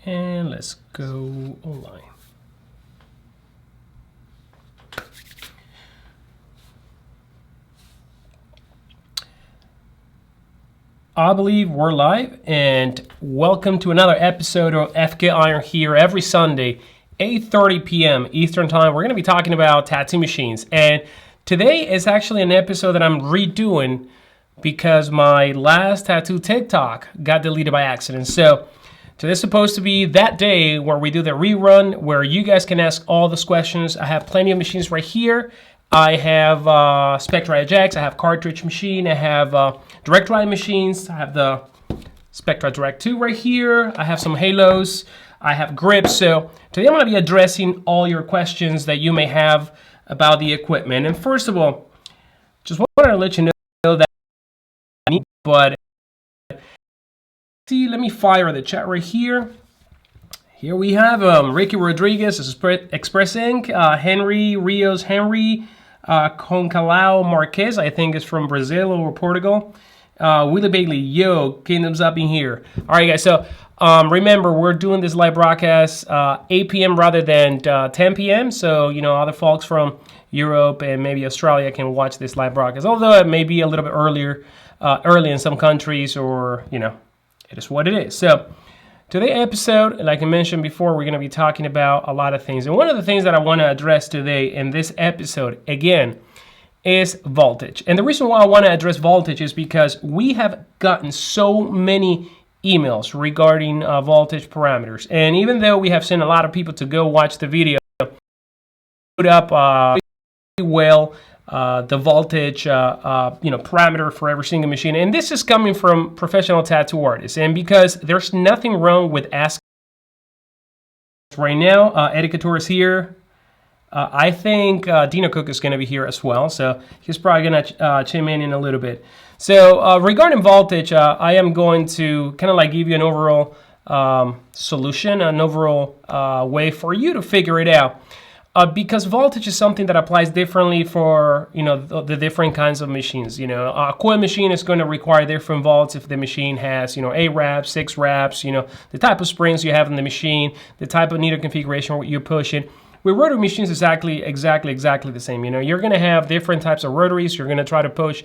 And let's go online. I believe we're live, and welcome to another episode of FK Iron here every Sunday, 8:30 p.m. Eastern Time. We're going to be talking about tattoo machines, and today is actually an episode that I'm redoing because my last tattoo TikTok got deleted by accident. So today's supposed to be that day where we do the rerun, where you guys can ask all those questions. I have plenty of machines right here. I have Spectra Ejects, I have Cartridge machine, I have direct drive machines, I have the Spectra Direct 2 right here, I have some halos, I have grips. So today I'm going to be addressing all your questions that you may have about the equipment. And first of all, just wanted to let you know that but see, let me fire the chat right here. Here we have Ricky Rodriguez, Express Inc., Henry Rios, Henry Concalao Marquez, I think is from Brazil or Portugal. Willie Bailey, yo, Kingdoms up in here. All right, guys, so remember, we're doing this live broadcast 8 p.m. rather than 10 p.m. So, you know, other folks from Europe and maybe Australia can watch this live broadcast, although it may be a little bit early in some countries, or, you know, it is what it is. So today's episode, like I mentioned before, we're going to be talking about a lot of things. And one of the things that I want to address today in this episode, again, is voltage. And the reason why I want to address voltage is because we have gotten so many emails regarding voltage parameters. And even though we have seen a lot of people to go watch the video, put up well the voltage parameter for every single machine, and this is coming from professional tattoo artists. And because there's nothing wrong with asking right now, Eddie Couture is here. I think Dino Cook is going to be here as well, so he's probably going to chime in a little bit. So regarding voltage, I am going to kind of like give you an overall solution, an overall way for you to figure it out. Because voltage is something that applies differently for, you know, the different kinds of machines. You know, a coil machine is going to require different volts if the machine has, you know, 8 wraps, 6 wraps, you know, the type of springs you have in the machine, the type of needle configuration you're pushing. With rotary machines, exactly the same. You know, you're going to have different types of rotaries. You're going to try to push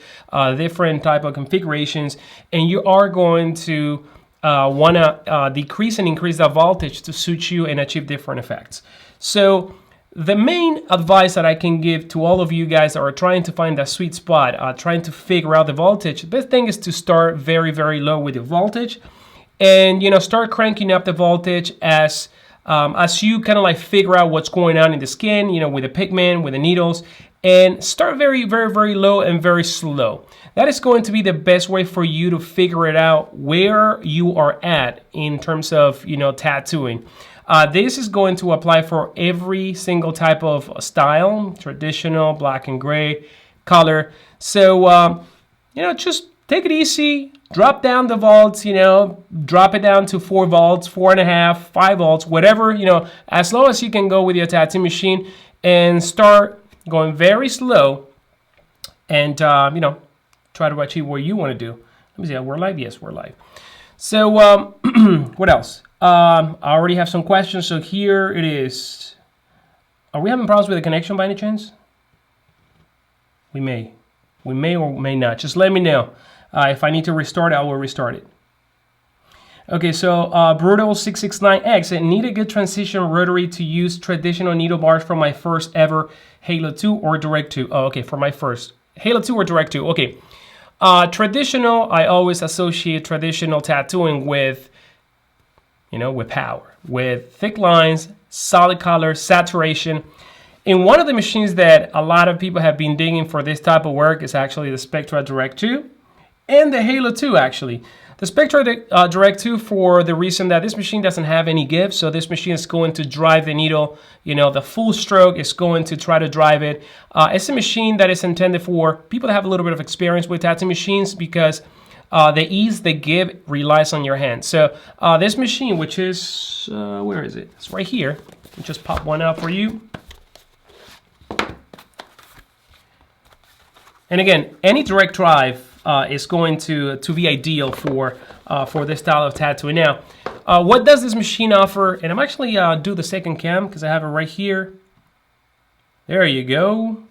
different type of configurations, and you are going to want to decrease and increase that voltage to suit you and achieve different effects. So the main advice that I can give to all of you guys that are trying to find that sweet spot, trying to figure out the voltage, the best thing is to start very, very low with the voltage, and, you know, start cranking up the voltage as you kind of like figure out what's going on in the skin, you know, with the pigment, with the needles, and start very, very, very low and very slow. That is going to be the best way for you to figure it out where you are at in terms of, you know, tattooing. This is going to apply for every single type of style, traditional, black and gray, color. So, you know, just take it easy, drop down the volts, you know, drop it down to 4 volts, 4.5, 5 volts, whatever, you know, as low as you can go with your tattoo machine, and start going very slow and, you know, try to achieve what you want to do. Let me see, we're live? Yes, we're live. So, what else? I already have some questions, so here it is. Are we having problems with the connection by any chance? We may or may not. Just let me know. If I need to restart it, I will restart it. Okay, so Brutal669X, I need a good transition rotary to use traditional needle bars for my first ever Halo 2 or Direct 2. Oh, okay, for my first Halo 2 or Direct 2. Okay. Traditional, I always associate traditional tattooing with, you know, with power, with thick lines, solid color, saturation. And one of the machines that a lot of people have been digging for this type of work is actually the Spectra Direct 2 and the Halo 2, actually. The Spectra Direct 2 for the reason that this machine doesn't have any give, so this machine is going to drive the needle, you know, the full stroke is going to try to drive it. It's a machine that is intended for people that have a little bit of experience with tattoo machines, because the ease they give relies on your hand. So this machine, which is, where is it? It's right here. I'll just pop one out for you. And again, any direct drive is going to be ideal for this style of tattooing. Now, what does this machine offer? And I'm actually do the second cam because I have it right here. There you go.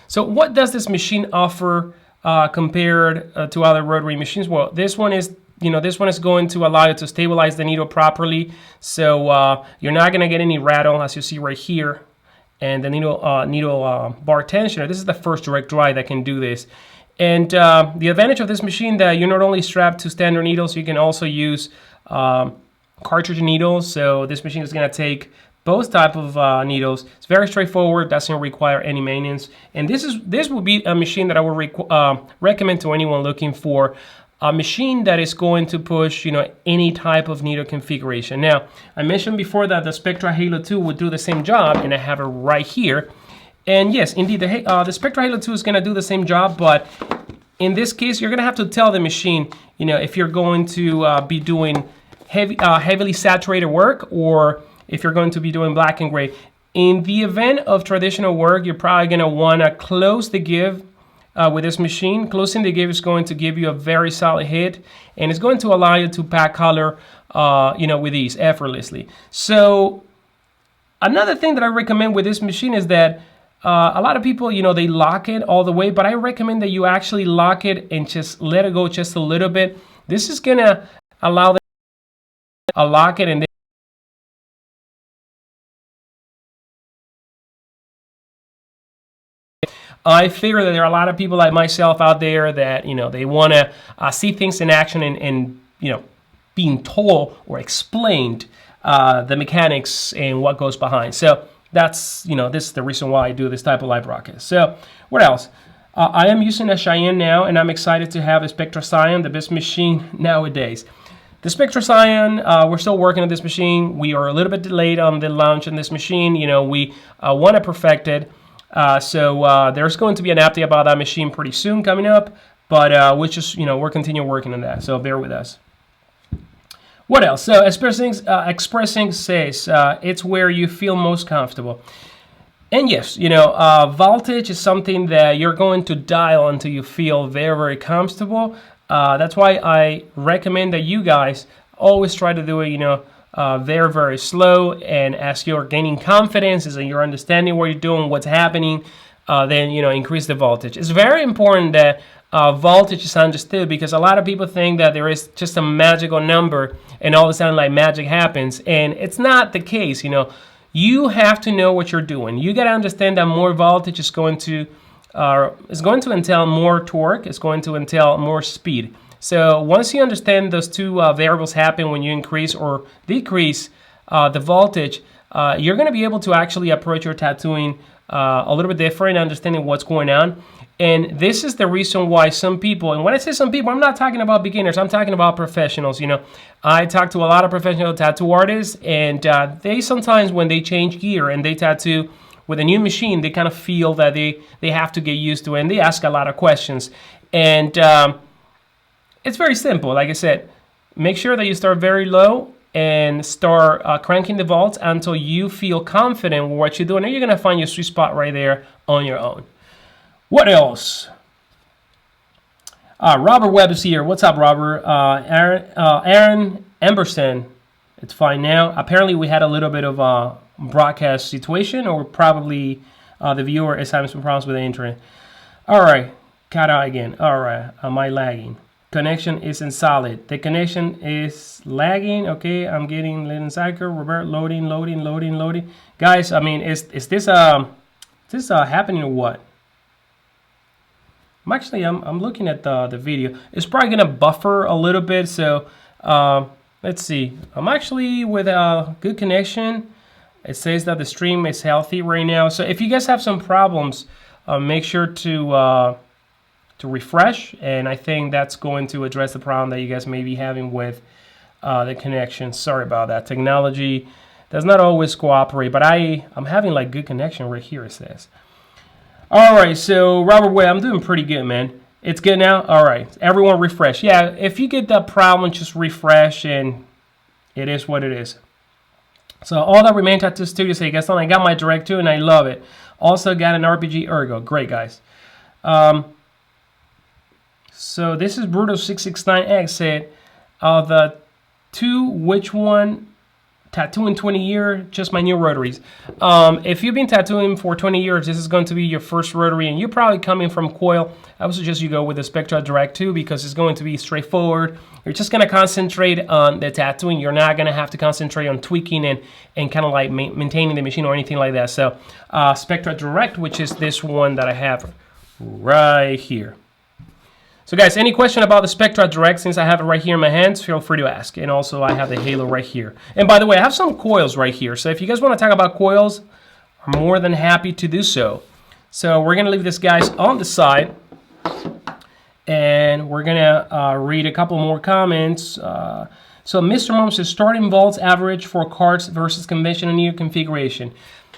So what does this machine offer compared to other rotary machines? Well, this one is, this one is going to allow you to stabilize the needle properly. So you're not going to get any rattle, as you see right here. And the needle bar tensioner, this is the first direct drive that can do this. And the advantage of this machine that you're not only strapped to standard needles, you can also use cartridge needles. So this machine is going to take both type of needles. It's very straightforward, doesn't require any maintenance. And this would be a machine that I would recommend to anyone looking for a machine that is going to push, any type of needle configuration. Now, I mentioned before that the Spectra Halo 2 would do the same job, and I have it right here. And yes, indeed, the Spectra Halo 2 is going to do the same job, but in this case, you're going to have to tell the machine, if you're going to be doing heavily saturated work, or if you're going to be doing black and gray. In the event of traditional work, you're probably going to want to close the give with this machine. Closing the give is going to give you a very solid hit, and it's going to allow you to pack color, with ease, effortlessly. So another thing that I recommend with this machine is that a lot of people, they lock it all the way, but I recommend that you actually lock it and just let it go just a little bit. This is going to allow them to lock it, and then I figure that there are a lot of people like myself out there that, they want to see things in action and being told or explained the mechanics and what goes behind. So that's, this is the reason why I do this type of live broadcast. So what else? I am using a Cheyenne now, and I'm excited to have a Spectra Scion, the best machine nowadays. The Spectra Scion, we're still working on this machine. We are a little bit delayed on the launch on this machine. We want to perfect it. So there's going to be an update about that machine pretty soon coming up, but we're continuing working on that, so bear with us. What else? So expressing says it's where you feel most comfortable. And yes, voltage is something that you're going to dial until you feel very, very comfortable. That's why I recommend that you guys always try to do it, very, very slow. And as you're gaining confidence and you're understanding what you're doing, what's happening, then, increase the voltage. It's very important that voltage is understood, because a lot of people think that there is just a magical number and all of a sudden like magic happens, and it's not the case. You have to know what you're doing. You got to understand that more voltage is going to entail more torque. It's going to entail more speed. So once you understand those two variables happen when you increase or decrease the voltage, you're going to be able to actually approach your tattooing a little bit different, understanding what's going on. And this is the reason why some people, and when I say some people, I'm not talking about beginners, I'm talking about professionals. I talk to a lot of professional tattoo artists, and they sometimes, when they change gear and they tattoo with a new machine, they kind of feel that they have to get used to it, and they ask a lot of questions. And it's very simple. Like I said, make sure that you start very low and start cranking the volts until you feel confident with what you're doing, and you're going to find your sweet spot right there on your own. What else? Robert Webb is here. What's up, Robert? Aaron Emberson. It's fine now. Apparently, we had a little bit of a broadcast situation, or probably the viewer is having some problems with the internet. All right. Cut out again. All right. Am I lagging? Connection isn't solid. The connection is lagging. Okay. I'm getting Lennon Cycle. Robert, loading. Guys, I mean, is this happening or what? I'm looking at the video. It's probably gonna buffer a little bit, so let's see. I'm actually with a good connection. It says that the stream is healthy right now. So if you guys have some problems, make sure to refresh, and I think that's going to address the problem that you guys may be having with the connection. Sorry about that. Technology does not always cooperate, but I'm having like good connection right here, it says. All right, so Robert Way, I'm doing pretty good, man. It's good now? All right, everyone refresh. Yeah, if you get that problem, just refresh, and it is what it is. So all that remains at the studio say, guys, I got my Direct 2, and I love it. Also got an RPG Ergo. Great, guys. So this is Bruto669X said, the tattoo, which one? Tattoo in 20 years, just my new rotaries. If you've been tattooing for 20 years, this is going to be your first rotary, and you're probably coming from Coil. I would suggest you go with the Spectra Direct 2 because it's going to be straightforward. You're just going to concentrate on the tattooing. You're not going to have to concentrate on tweaking and kind of like maintaining the machine or anything like that. So Spectra Direct, which is this one that I have right here. So guys, any question about the Spectra Direct, since I have it right here in my hands, feel free to ask. And also I have the Halo right here. And by the way, I have some coils right here. So if you guys want to talk about coils, I'm more than happy to do so. So we're going to leave this guys on the side. And we're going to read a couple more comments. So Mr. Mom says, starting volts average for carts versus conventional needle configuration.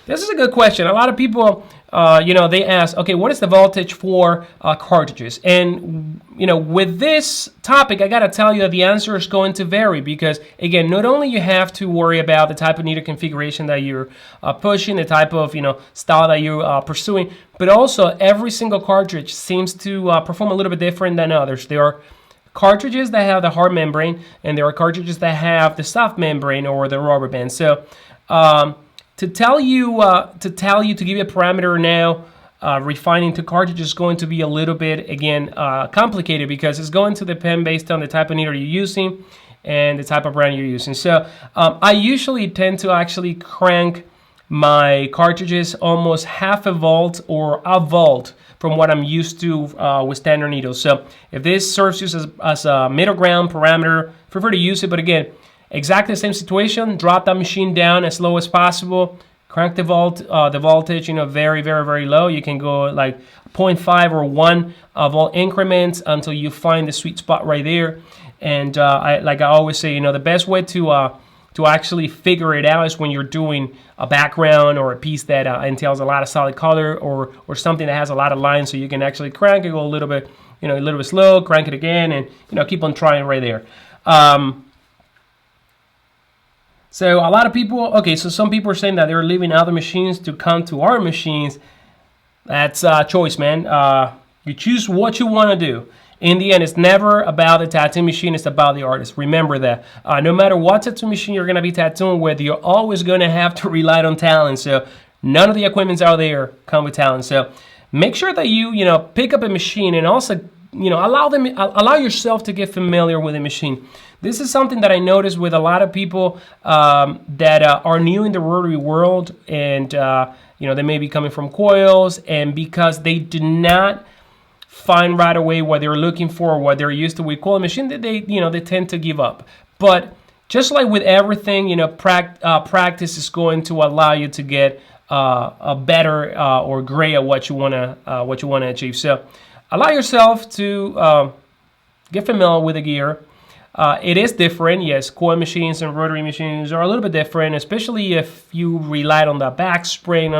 This is a good question. A lot of people, they ask, okay, what is the voltage for cartridges? And, with this topic, I got to tell you that the answer is going to vary because, again, not only you have to worry about the type of needle configuration that you're pushing, the type of, style that you're pursuing, but also every single cartridge seems to perform a little bit different than others. There are cartridges that have the hard membrane, and there are cartridges that have the soft membrane or the rubber band. So, to give you a parameter now, refining to cartridge is going to be a little bit, again, complicated because it's going to depend based on the type of needle you're using and the type of brand you're using. So I usually tend to actually crank my cartridges almost half a volt or a volt from what I'm used to with standard needles. So if this serves you as a middle ground parameter, feel free to use it. But again, exactly the same situation. Drop that machine down as low as possible. Crank the voltage, very, very, very low. You can go like 0.5 or 1 volt increments until you find the sweet spot right there. And like I always say, the best way to actually figure it out is when you're doing a background or a piece that entails a lot of solid color or something that has a lot of lines. So you can actually crank it, go a little bit, a little bit slow, crank it again, and keep on trying right there. So a lot of people, so some people are saying that they're leaving other machines to come to our machines. That's a choice, man. You choose what you want to do. In the end, it's never about the tattoo machine, it's about the artist. Remember that. No matter what tattoo machine you're going to be tattooing with, you're always going to have to rely on talent. So none of the equipments out there come with talent. So make sure that you pick up a machine and also allow yourself to get familiar with the machine. This is something that I noticed with a lot of people that are new in the rotary world, and they may be coming from coils, and because they do not find right away what they're looking for or what they're used to with coil machine, that they tend to give up. But just like with everything, practice is going to allow you to get a better or great at what you want to achieve. So allow yourself to get familiar with the gear. It is different, yes. Coil machines and rotary machines are a little bit different, especially if you relied on the back spring,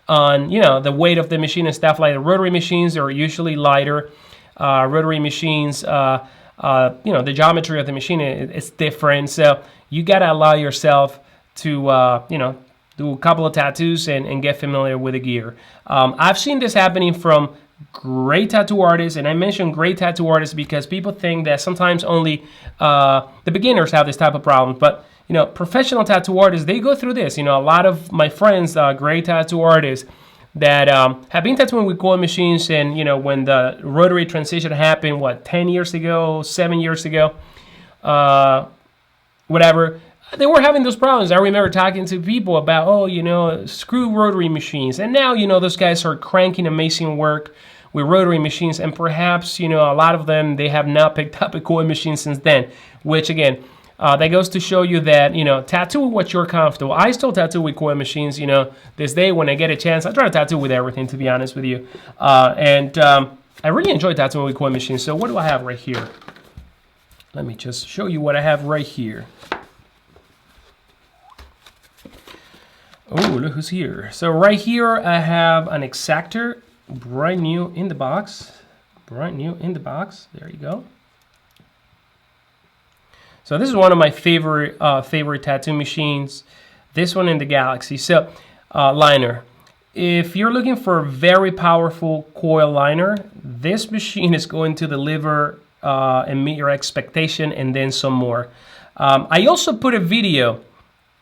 on the weight of the machine and stuff like that. Rotary machines are usually lighter. Rotary machines, the geometry of the machine is different. So you gotta allow yourself to do a couple of tattoos and get familiar with the gear. I've seen this happening from great tattoo artists, and I mention great tattoo artists because people think that sometimes only the beginners have this type of problem. But professional tattoo artists, they go through this. A lot of my friends, great tattoo artists that have been tattooing with coil machines, and when the rotary transition happened, 10 years ago, 7 years ago, whatever, they were having those problems. I remember talking to people about, screw rotary machines. And now, those guys are cranking amazing work with rotary machines. And perhaps, a lot of them, they have not picked up a coil machine since then. Which, again, that goes to show you that, tattoo what you're comfortable. I still tattoo with coil machines, this day when I get a chance. I try to tattoo with everything, to be honest with you. I really enjoy tattooing with coil machines. So what do I have right here? Let me just show you what I have right here. Oh, look who's here. So right here I have an Exactor, brand new in the box. Brand new in the box. There you go. So this is one of my favorite tattoo machines. This one in the Galaxy. So liner. If you're looking for a very powerful coil liner, this machine is going to deliver and meet your expectation and then some more. I also put a video.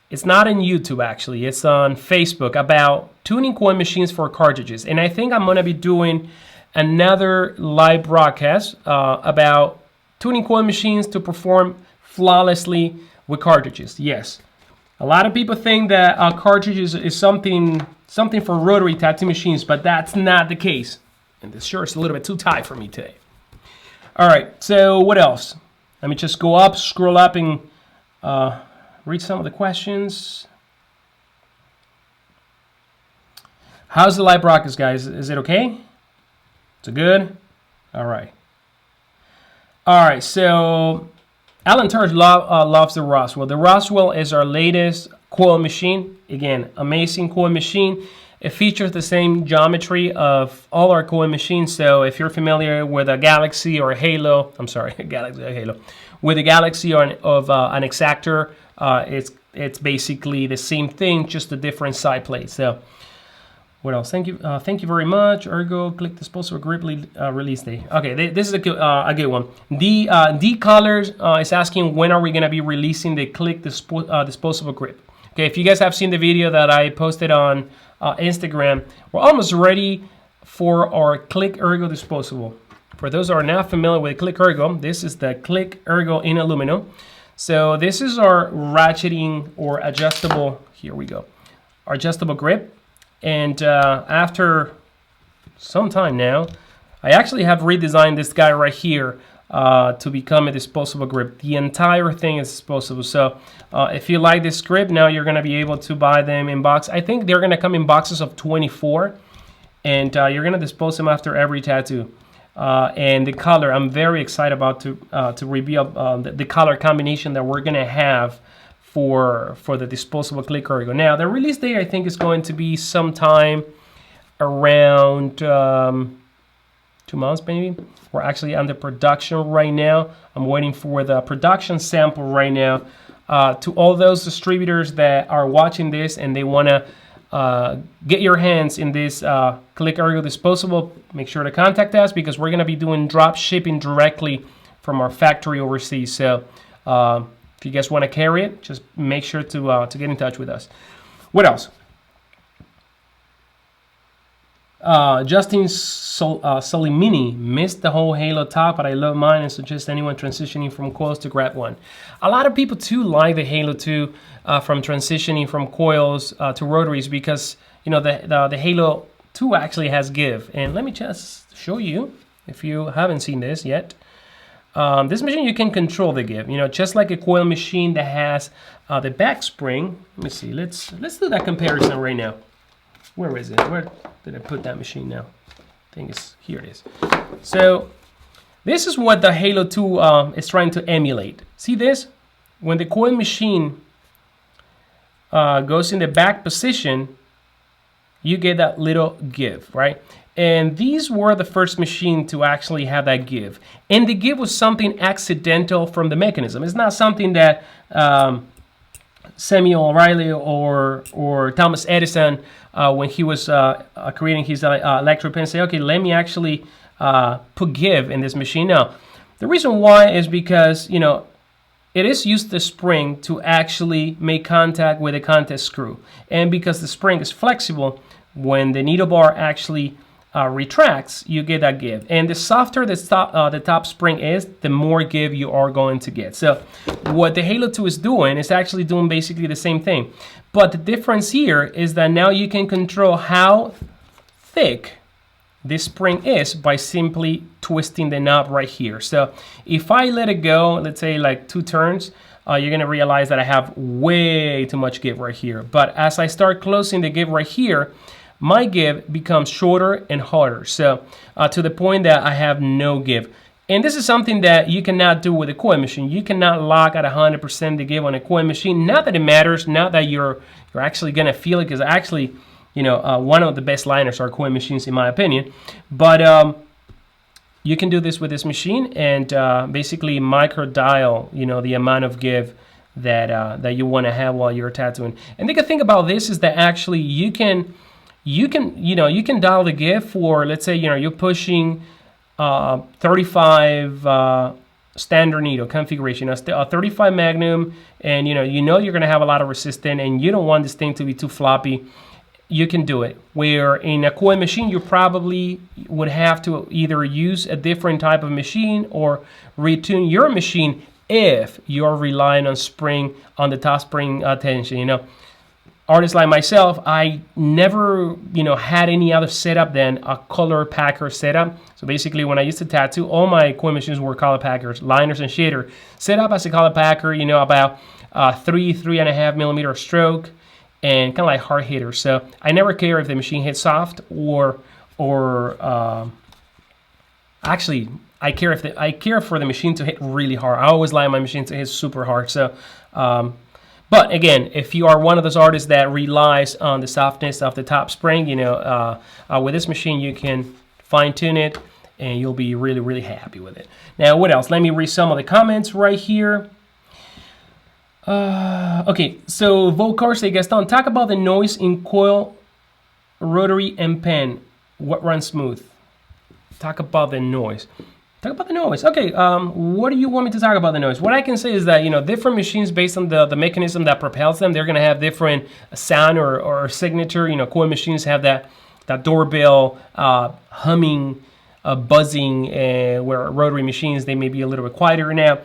It's not on YouTube, actually. It's on Facebook about tuning coil machines for cartridges. And I think I'm going to be doing another live broadcast about tuning coil machines to perform flawlessly with cartridges. Yes. A lot of people think that cartridges is something for rotary tattoo machines, but that's not the case. And this shirt's a little bit too tight for me today. All right, so what else? Let me just go up, scroll up, and read some of the questions. How's the live broadcast, guys? Is it okay? Is it good? All right. All right, so Alan Turge loves the Roswell. The Roswell is our latest coil machine. Again, amazing coil machine. It features the same geometry of all our coil machines. So if you're familiar with a Galaxy or a Halo, I'm sorry, Galaxy or Halo, with a Galaxy or an Exactor, it's basically the same thing, just a different side plate. So what else? Thank you very much. Ergo, click disposable grip release day. Okay, this is a good one. D Colors is asking, when are we going to be releasing the click disposable grip? Okay, if you guys have seen the video that I posted on Instagram, we're almost ready for our Click Ergo disposable. For those who are not familiar with Click Ergo, this is the Click Ergo in aluminum. So this is our ratcheting or adjustable, here we go, our adjustable grip. And after some time now, I actually have redesigned this guy right here to become a disposable grip. The entire thing is disposable. So if you like this grip, now you're going to be able to buy them in box. I think they're going to come in boxes of 24, and you're going to dispose them after every tattoo. And the color, I'm very excited about to reveal the color combination that we're going to have for the disposable Click Ergo. Now, the release date, I think, is going to be sometime around 2 months, maybe. We're actually under production right now. I'm waiting for the production sample right now. To all those distributors that are watching this and they want to get your hands in this Click Ergo disposable, make sure to contact us, because we're going to be doing drop shipping directly from our factory overseas. So if you guys want to carry it, just make sure to get in touch with us. What else? Justin Solimini missed the whole Halo talk, but I love mine and suggest anyone transitioning from coils to grab one. A lot of people too like the Halo 2 from transitioning from coils to rotaries, because you know the Halo 2 actually has give. And let me just show you, if you haven't seen this yet. This machine, you can control the give, you know, just like a coil machine that has the back spring. Let me see. Let's do that comparison right now. Where is it? Where did I put that machine now? I think it's here. It is. So this is what the Halo 2 is trying to emulate. See this? When the coil machine goes in the back position, you get that little give, right? And these were the first machine to actually have that give. And the give was something accidental from the mechanism. It's not something that Samuel O'Reilly or Thomas Edison, when he was creating his electric pen, say, okay, let me actually put give in this machine. Now, the reason why is because, you know, it is used the spring to actually make contact with the contact screw. And because the spring is flexible, when the needle bar actually retracts, you get that give. And the softer the top spring is, the more give you are going to get. So what the Halo 2 is doing is actually doing basically the same thing. But the difference here is that now you can control how thick this spring is by simply twisting the knob right here. So if I let it go, let's say like 2 turns, you're going to realize that I have way too much give right here. But as I start closing the give right here, my give becomes shorter and harder, so to the point that I have no give. And this is something that you cannot do with a coil machine. You cannot lock at 100% the give on a coil machine. Not that it matters, not that you're actually going to feel it, because actually, you know, one of the best liners are coil machines in my opinion. But you can do this with this machine and basically micro dial, you know, the amount of give that you want to have while you're tattooing. And the good thing about this is that actually you can dial the give for, let's say, you know, you're pushing 35 standard needle configuration, a 35 Magnum, and you know you're gonna have a lot of resistance, and you don't want this thing to be too floppy, you can do it. Where in a coil machine, you probably would have to either use a different type of machine or retune your machine if you're relying on the top spring tension. Artists like myself, I never, had any other setup than a color packer setup. So basically, when I used to tattoo, all my coil machines were color packers, liners and shader. Set up as a color packer, about 3.5 millimeter stroke, and kind of like hard hitter. So I never care if the machine hits soft or actually I care for the machine to hit really hard. I always like my machine to hit super hard. So. But again, if you are one of those artists that relies on the softness of the top spring, with this machine you can fine tune it and you'll be really, really happy with it. Now, what else? Let me read some of the comments right here. Okay, so Volcar say, Gaston, talk about the noise in coil, rotary, and pen. What runs smooth? Talk about the noise. Talk about the noise. Okay, what do you want me to talk about the noise? What I can say is that, different machines, based on the mechanism that propels them, they're going to have different sound or signature. Coil machines have that doorbell humming, buzzing, where rotary machines, they may be a little bit quieter. Now,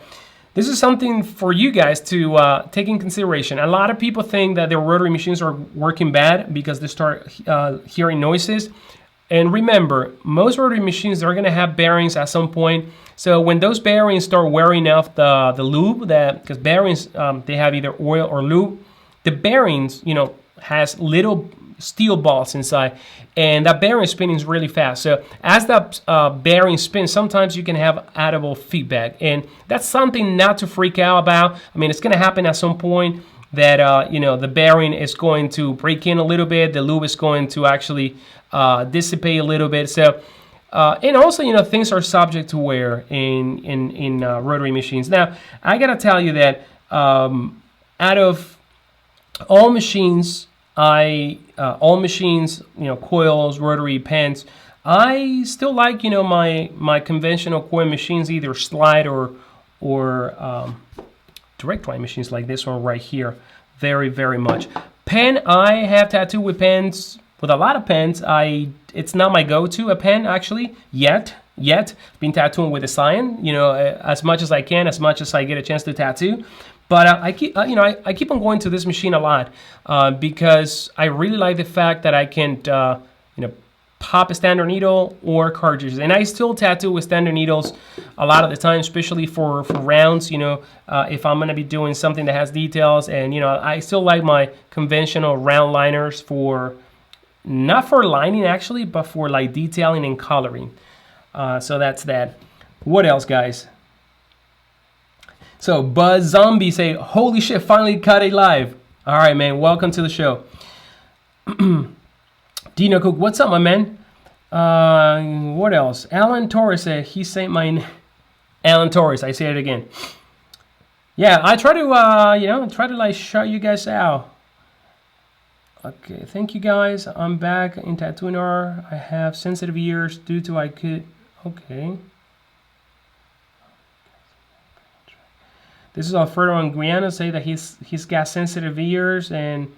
this is something for you guys to take in consideration. A lot of people think that their rotary machines are working bad because they start hearing noises. And remember, most rotary machines are going to have bearings at some point. So when those bearings start wearing off the lube, because bearings, they have either oil or lube, the bearings, has little steel balls inside, and that bearing spinning really fast. So as that bearing spins, sometimes you can have audible feedback, and that's something not to freak out about. I mean, it's going to happen at some point that the bearing is going to break in a little bit, the lube is going to actually dissipate a little bit. So and also, things are subject to wear in rotary machines. Now, I gotta tell you that out of all machines, coils, rotary, pens, I still like my conventional coil machines, either slide or direct drive machines like this one right here, very, very much. Pen, I have tattooed with pens. With a lot of pens, it's not my go-to a pen actually yet. Been tattooing with a cyan, as much as I can, as much as I get a chance to tattoo. But I keep on going to this machine a lot because I really like the fact that I can pop a standard needle or cartridges, and I still tattoo with standard needles a lot of the time, especially for rounds. If I'm gonna be doing something that has details, and I still like my conventional round liners for. Not for lining actually, but for like detailing and coloring. So that's that. What else, guys? So Buzz Zombie say, holy shit, finally caught it live. All right, man, welcome to the show. Dino Cook, what's up, my man? What else? Alan Torres said, he said my name. Alan Torres, I say it again. Yeah, I try to like shout you guys out. Okay, thank you guys. I'm back in tattooing art. I have sensitive ears due to okay. This is Alfredo Angriano say that he's got sensitive ears and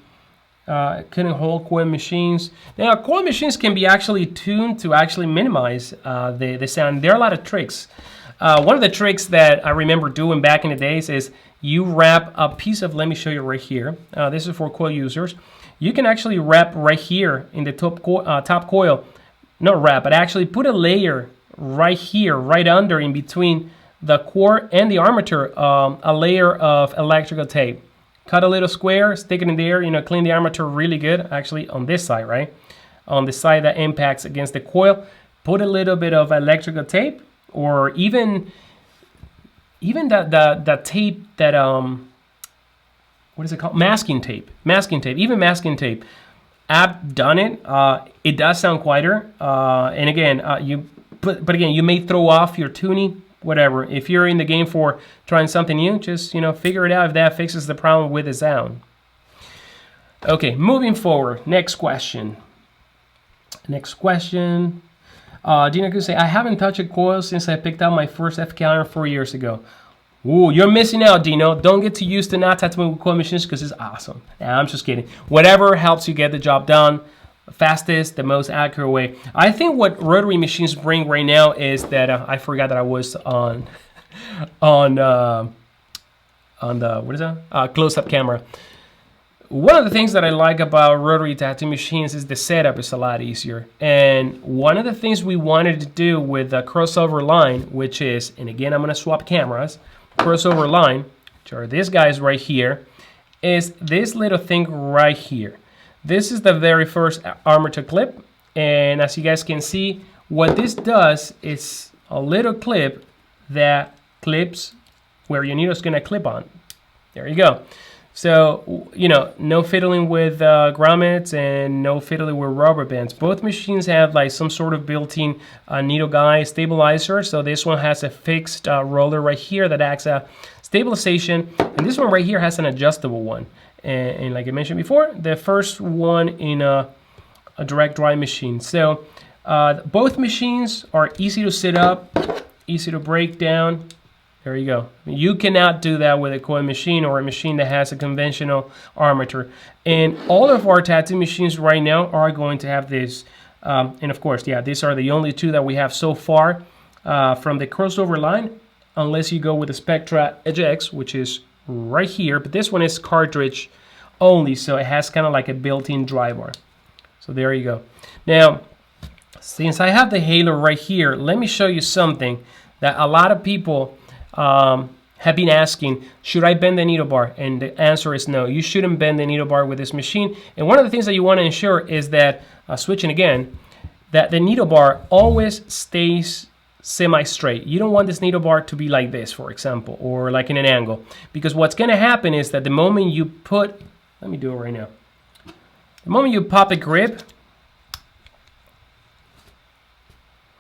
couldn't hold coil machines. Now, coil machines can be actually tuned to actually minimize the sound. There are a lot of tricks. One of the tricks that I remember doing back in the days is you wrap a piece of, let me show you right here. This is for coil users. You can actually wrap right here in the top coil, not wrap, but actually put a layer right here, right under, in between the core and the armature, a layer of electrical tape. Cut a little square, stick it in there, clean the armature really good, actually on this side, right? On the side that impacts against the coil, put a little bit of electrical tape, or even the tape that, what is it called? Masking tape. Even masking tape. I've done it. It does sound quieter. And again, but again, you may throw off your tuning, whatever. If you're in the game for trying something new, just figure it out if that fixes the problem with the sound. Okay, moving forward. Next question. Dina could say, I haven't touched a coil since I picked up my first FK iron 4 years ago. Ooh, you're missing out, Dino. Don't get too used to not tattooing with coil machines because it's awesome. Nah, I'm just kidding. Whatever helps you get the job done, the fastest, the most accurate way. I think what rotary machines bring right now is that I forgot that I was on the what is that? Close-up camera. One of the things that I like about rotary tattoo machines is the setup is a lot easier. And one of the things we wanted to do with the crossover line, which is, and again, I'm going to swap cameras, crossover line, which are these guys right here, is this little thing right here. This is the very first armature clip. And as you guys can see, what this does is a little clip that clips where your needle is going to clip on. There you go. So, you know, no fiddling with grommets and no fiddling with rubber bands. Both machines have like some sort of built-in needle guide stabilizer. So this one has a fixed roller right here that acts as stabilization. And this one right here has an adjustable one. And like I mentioned before, the first one in a direct drive machine. So both machines are easy to set up, easy to break down. There you go. You cannot do that with a coil machine or a machine that has a conventional armature. And all of our tattoo machines right now are going to have this. And of course, yeah, these are the only two that we have so far from the crossover line, unless you go with the Spectra Edge X, which is right here. But this one is cartridge only, so it has kind of like a built-in dry bar. So there you go. Now, since I have the halo right here, let me show you something that a lot of people have been asking, should I bend the needle bar? And the answer is no. You shouldn't bend the needle bar with this machine. And one of the things that you want to ensure is that, switching again, that the needle bar always stays semi-straight. You don't want this needle bar to be like this, for example, or like in an angle. Because what's going to happen is that the moment you put, let me do it right now. The moment you pop a grip,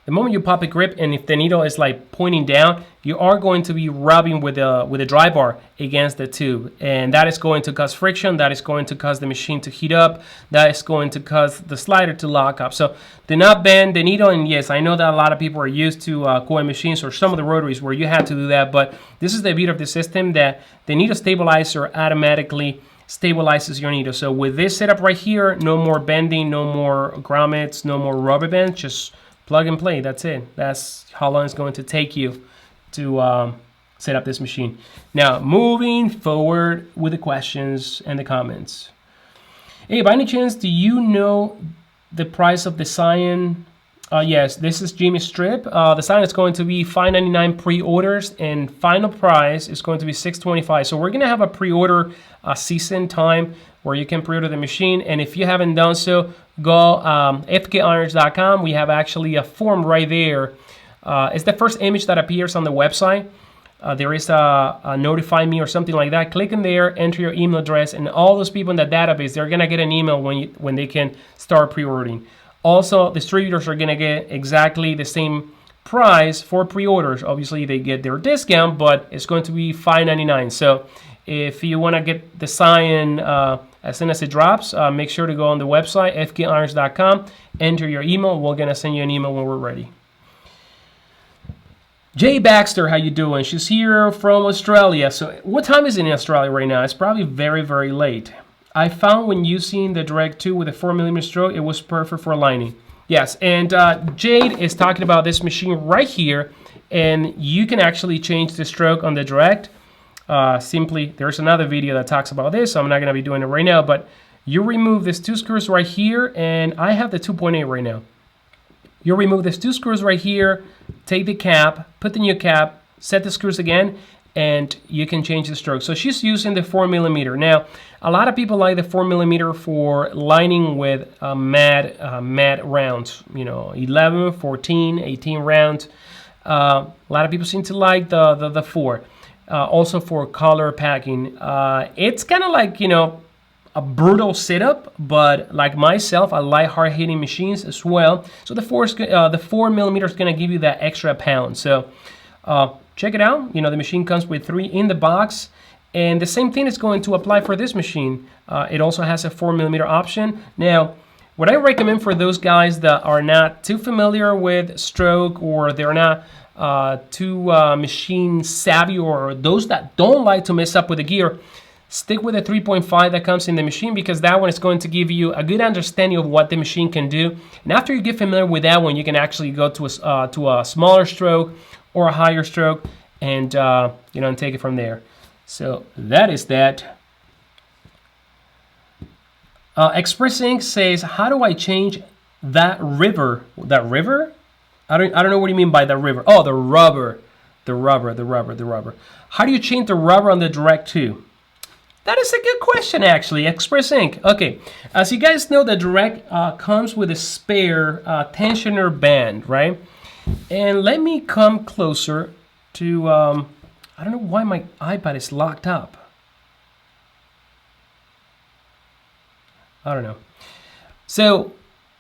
and if the needle is like pointing down, you are going to be rubbing with a dry bar against the tube, and that is going to cause friction. That is going to cause the machine to heat up. That is going to cause the slider to lock up. So do not bend the needle. And yes, I know that a lot of people are used to coil machines or some of the rotaries where you have to do that, but this is the beauty of the system, that the needle stabilizer automatically stabilizes your needle. So with this setup right here, no more bending, no more grommets, no more rubber bands, just plug and play. That's it. That's how long it's going to take you to set up this machine. Now, moving forward with the questions and the comments. Hey, by any chance, do you know the price of the Cyan? Yes, this is Jimmy's strip. The Cyan is going to be $5.99 pre-orders, and final price is going to be $6.25. So we're going to have a pre-order season time where you can pre-order the machine. And if you haven't done so, go fkirons.com. We have actually a form right there. It's the first image that appears on the website. There is a notify me or something like that. Click in there, enter your email address, and all those people in the database, they're gonna get an email when they can start pre-ordering. Also, distributors are gonna get exactly the same price for pre-orders. Obviously, they get their discount, but it's going to be $5.99. So if you want to get the Cyan as soon as it drops, make sure to go on the website, fkirons.com, enter your email. We're going to send you an email when we're ready. Jay Baxter, how you doing? She's here from Australia. So what time is it in Australia right now? It's probably very, very late. I found when using the Direct 2 with a 4mm stroke, it was perfect for lining. Yes, and Jade is talking about this machine right here, and you can actually change the stroke on the Direct. Simply, there's another video that talks about this, so I'm not going to be doing it right now, but you remove these two screws right here, and I have the 2.8 right now. You remove these two screws right here, take the cap, put the new cap, set the screws again, and you can change the stroke. So she's using the 4mm. Now, a lot of people like the 4mm for lining with matte rounds, you know, 11, 14, 18 rounds. A lot of people seem to like the 4. Also for color packing. It's kind of like, you know, a brutal setup, but like myself, I like hard-hitting machines as well. So the 4mm is going to give you that extra pound. So check it out. You know, the machine comes with 3 in the box, and the same thing is going to apply for this machine. It also has a 4mm option. Now, what I recommend for those guys that are not too familiar with stroke, or they're not too machine savvy, or those that don't like to mess up with the gear, stick with the 3.5 that comes in the machine, because that one is going to give you a good understanding of what the machine can do. And after you get familiar with that one, you can actually go to a smaller stroke or a higher stroke, and and take it from there. So that is that. Express Ink says, how do I change that river? That river? I don't know what you mean by the river. Oh, the rubber. The rubber. How do you change the rubber on the Direct 2? That is a good question, actually. Express Ink. Okay, as you guys know, the Direct comes with a spare tensioner band, right? And let me come closer to, I don't know why my iPad is locked up. I don't know. So,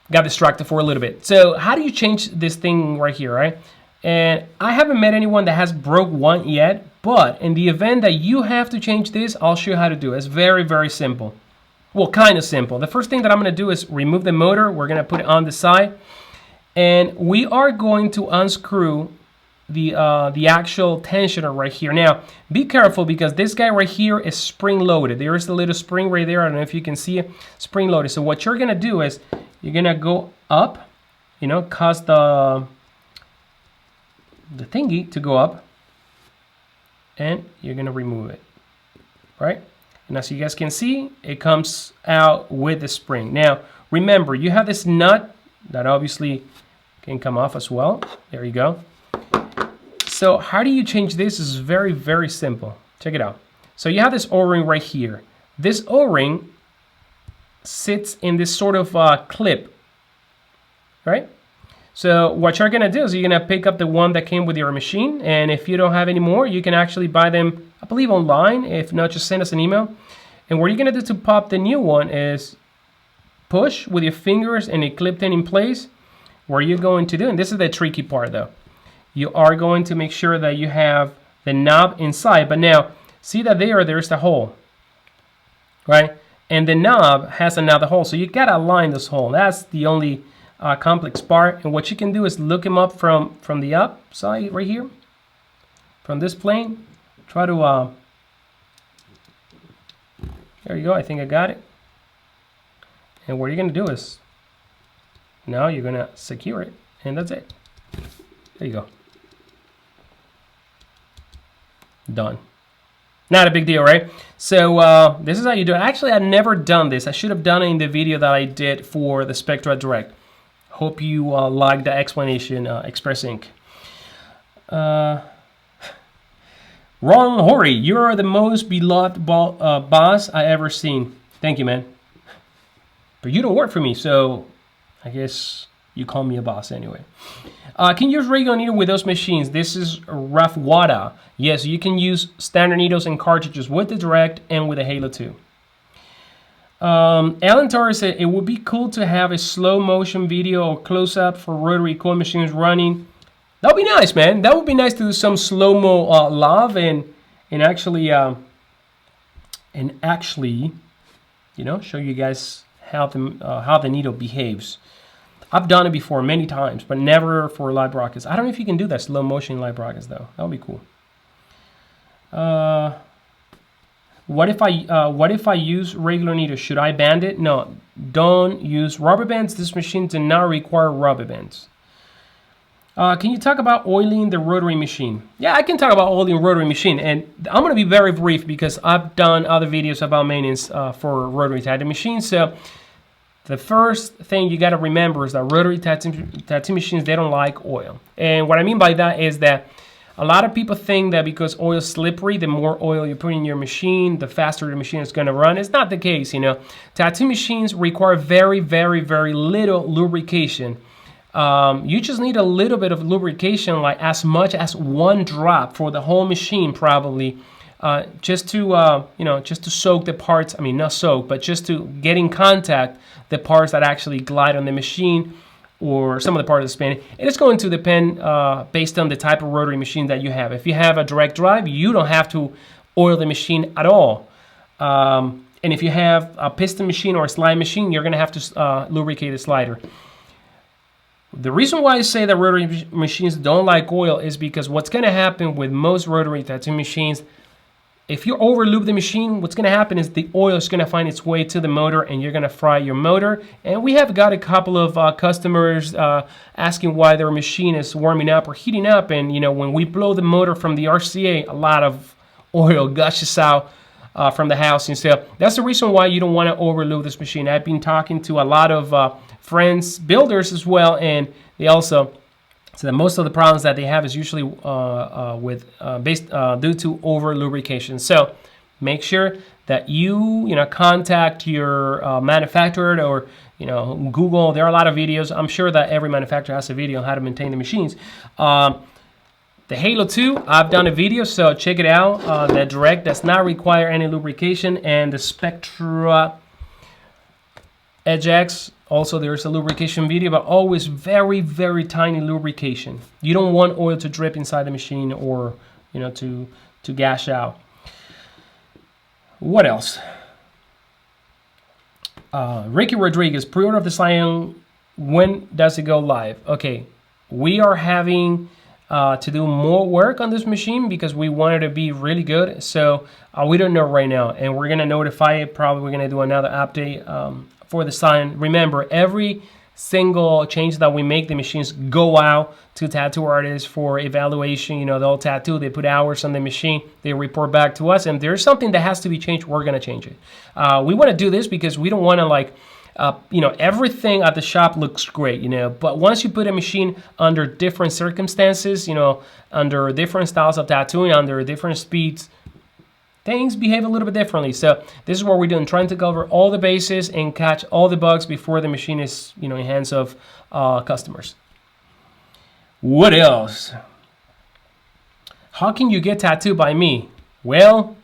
got distracted for a little bit. So, how do you change this thing right here, right? And I haven't met anyone that has broke one yet, but in the event that you have to change this, I'll show you how to do it. It's very, very simple. Well, kind of simple. The first thing that I'm going to do is remove the motor. We're going to put it on the side, and we are going to unscrew the actual tensioner right here. Now, be careful, because this guy right here is spring loaded. There is a little spring right there. I don't know if you can see it, spring loaded. So what you're going to do is you're going to go up, cause the thingy to go up, and you're going to remove it, right? And as you guys can see, it comes out with the spring. Now, remember, you have this nut that obviously can come off as well. There you go. So how do you change this? Is very, very simple. Check it out. So you have this O-ring right here. This O-ring sits in this sort of clip, right? So what you're gonna do is you're gonna pick up the one that came with your machine, and if you don't have any more, you can actually buy them, I believe, online. If not, just send us an email. And what you're gonna do to pop the new one is push with your fingers, and it clipped in place. What you're going to do, and this is the tricky part though, you are going to make sure that you have the knob inside. But now, see that there's the hole, right? And the knob has another hole, so you gotta align this hole. That's the only complex part. And what you can do is look him up from the upside right here, from this plane. Try to there you go. I think I got it. And what you're gonna do is now you're gonna secure it, and that's it. There you go. Done. Not a big deal, right? So this is how you do it. Actually, I've never done this. I should have done it in the video that I did for the Spectra Direct. Hope you like the explanation, Express Ink. Ron Horry, you're the most beloved boss I ever seen. Thank you, man. But you don't work for me, so I guess you call me a boss anyway. Can you use regular needle with those machines? This is rough wada. Yes, you can use standard needles and cartridges with the Direct and with the Halo 2. Alan Torres said it would be cool to have a slow motion video or close-up for rotary coil machines running. That would be nice, man. That would be nice to do some slow-mo live and actually show you guys how the needle behaves. I've done it before many times, but never for live broadcasts. I don't know if you can do that slow motion live broadcast though. That would be cool. What if I use regular needle? Should I band it? No, don't use rubber bands. This machine does not require rubber bands. Can you talk about oiling the rotary machine? Yeah, I can talk about oiling rotary machine, and I'm going to be very brief because I've done other videos about maintenance for rotary tattoo machines. So the first thing you got to remember is that rotary tattoo machines, they don't like oil. And what I mean by that is that a lot of people think that because oil is slippery, the more oil you put in your machine, the faster the machine is going to run. It's not the case, Tattoo machines require very, very, very little lubrication. You just need a little bit of lubrication, like as much as 1 drop for the whole machine, probably, just to just to soak the parts. I mean, not soak, but just to get in contact the parts that actually glide on the machine, or some of the parts that spin. And it's going to depend based on the type of rotary machine that you have. If you have a direct drive, you don't have to oil the machine at all. And if you have a piston machine or a slide machine, you're going to have to lubricate the slider. The reason why I say that rotary machines don't like oil is because what's going to happen with most rotary tattoo machines, if you over-lube the machine, what's going to happen is the oil is going to find its way to the motor and you're going to fry your motor. And we have got a couple of customers asking why their machine is warming up or heating up. And, you know, when we blow the motor from the RCA, a lot of oil gushes out from the housing. So that's the reason why you don't want to over-lube this machine. I've been talking to a lot of friends, builders as well, and they also so that most of the problems that they have is usually due to over lubrication. So make sure that you contact your manufacturer or Google. There are a lot of videos. I'm sure that every manufacturer has a video on how to maintain the machines. The Halo 2, I've done a video, so check it out. The Direct does not require any lubrication, and the Spectra Edge X, also there's a lubrication video, but always very, very tiny lubrication. You don't want oil to drip inside the machine or to gash out. What else? Ricky Rodriguez, pre-order of the Scion, when does it go live? Okay, we are having to do more work on this machine because we want it to be really good. So we don't know right now, and we're gonna notify it. Probably we're gonna do another update for the Scion. Remember, every single change that we make, the machines go out to tattoo artists for evaluation. They'll tattoo, they put hours on the machine, they report back to us, and there's something that has to be changed, we're gonna change it. We wanna do this because we don't wanna everything at the shop looks great, but once you put a machine under different circumstances, under different styles of tattooing, under different speeds, things behave a little bit differently. So this is what we're doing, trying to cover all the bases and catch all the bugs before the machine is, in hands of customers. What else? How can you get tattooed by me? Well,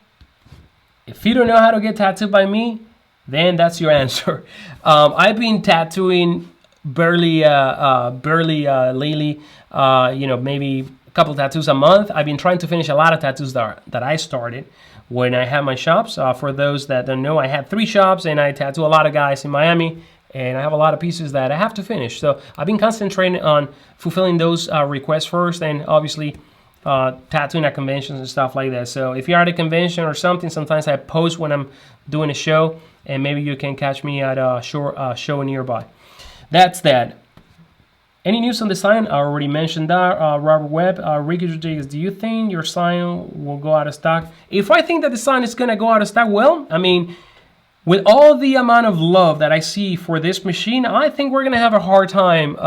if you don't know how to get tattooed by me, then that's your answer. I've been tattooing barely lately, maybe a couple tattoos a month. I've been trying to finish a lot of tattoos that I started when I had my shops. For those that don't know, I had 3 shops and I tattoo a lot of guys in Miami, and I have a lot of pieces that I have to finish. So I've been concentrating on fulfilling those requests first, and obviously tattooing at conventions and stuff like that. So if you're at a convention or something, sometimes I post when I'm doing a show, and maybe you can catch me at a show nearby. That's that. Any news on the Scion? I already mentioned that. Robert Webb, Ricky Rodriguez, do you think your Scion will go out of stock? If I think that the Scion is going to go out of stock, well, I mean, with all the amount of love that I see for this machine, I think we're going to have a hard time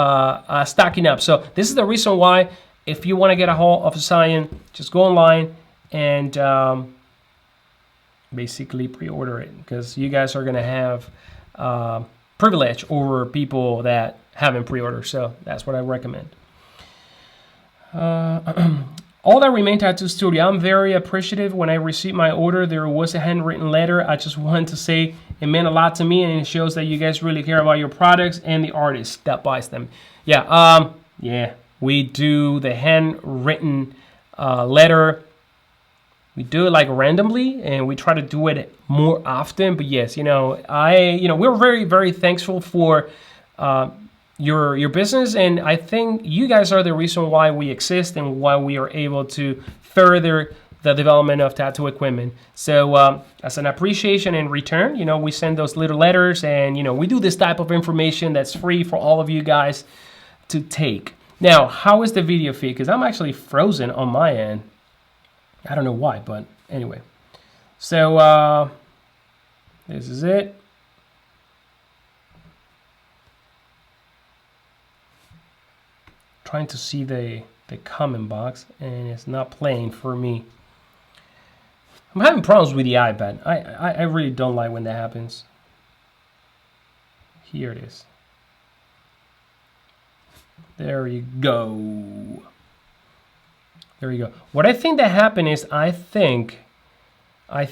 stocking up. So this is the reason why, if you want to get a hold of a Scion, just go online and basically pre-order it, because you guys are going to have privilege over people that haven't pre-ordered. So that's what I recommend. All That Remain Tattoo Studio, I'm very appreciative. When I received my order, there was a handwritten letter. I just wanted to say it meant a lot to me, and it shows that you guys really care about your products and the artist that buys them. Yeah, we do the handwritten letter. We do it like randomly, and we try to do it more often. But yes, we're very, very thankful for your business, and I think you guys are the reason why we exist and why we are able to further the development of tattoo equipment. So as an appreciation in return, we send those little letters, and we do this type of information that's free for all of you guys to take. Now, how is the video feed? Because I'm actually frozen on my end. I don't know why, but anyway. So this is it. Trying to see the comment box, and it's not playing for me. I'm having problems with the iPad. I really don't like when that happens. Here it is. There you go. There you go. What I think that happened is I think I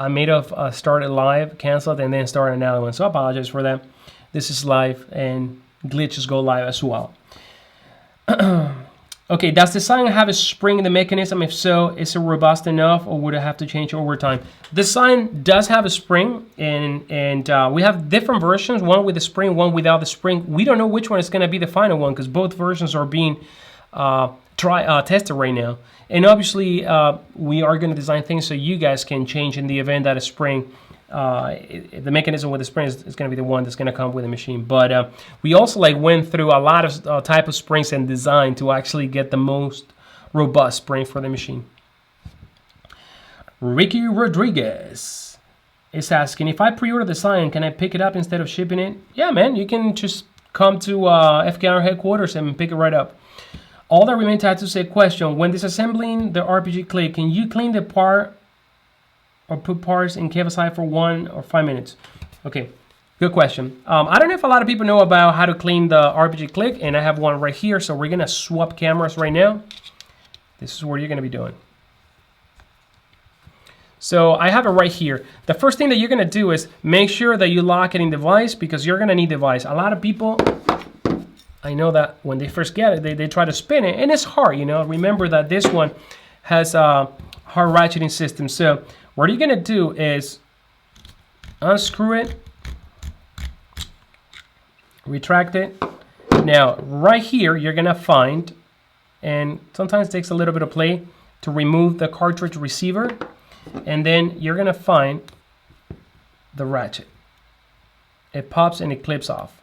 may have started live, canceled, and then started another one. So I apologize for that. This is live, and glitches go live as well. Okay, does the sign have a spring in the mechanism? If so, is it robust enough, or would it have to change over time? The sign does have a spring, and we have different versions, one with a spring, one without the spring. We don't know which one is going to be the final one because both versions are being tested right now. And obviously, we are going to design things so you guys can change in the event that a spring, the mechanism with the spring is going to be the one that's going to come with the machine. But we also went through a lot of type of springs and design to actually get the most robust spring for the machine. Ricky Rodriguez is asking, if I pre-order the sign, can I pick it up instead of shipping it? Yeah, man, you can just come to FKR headquarters and pick it right up. All that remains to say, question, when disassembling the RPG click, can you clean the part or put parts in KFSI for 1 or 5 minutes? Okay, good question. I don't know if a lot of people know about how to clean the RPG click, and I have one right here, so we're gonna swap cameras right now. This is what you're gonna be doing. So I have it right here. The first thing that you're gonna do is make sure that you lock it in device, because you're gonna need device. A lot of people, I know that when they first get it, they try to spin it, and it's hard, you know. Remember that this one has a hard ratcheting system. So what you're gonna do is unscrew it, retract it. Now, right here, you're gonna find, and sometimes it takes a little bit of play to remove the cartridge receiver, and then you're gonna find the ratchet. It pops and it clips off.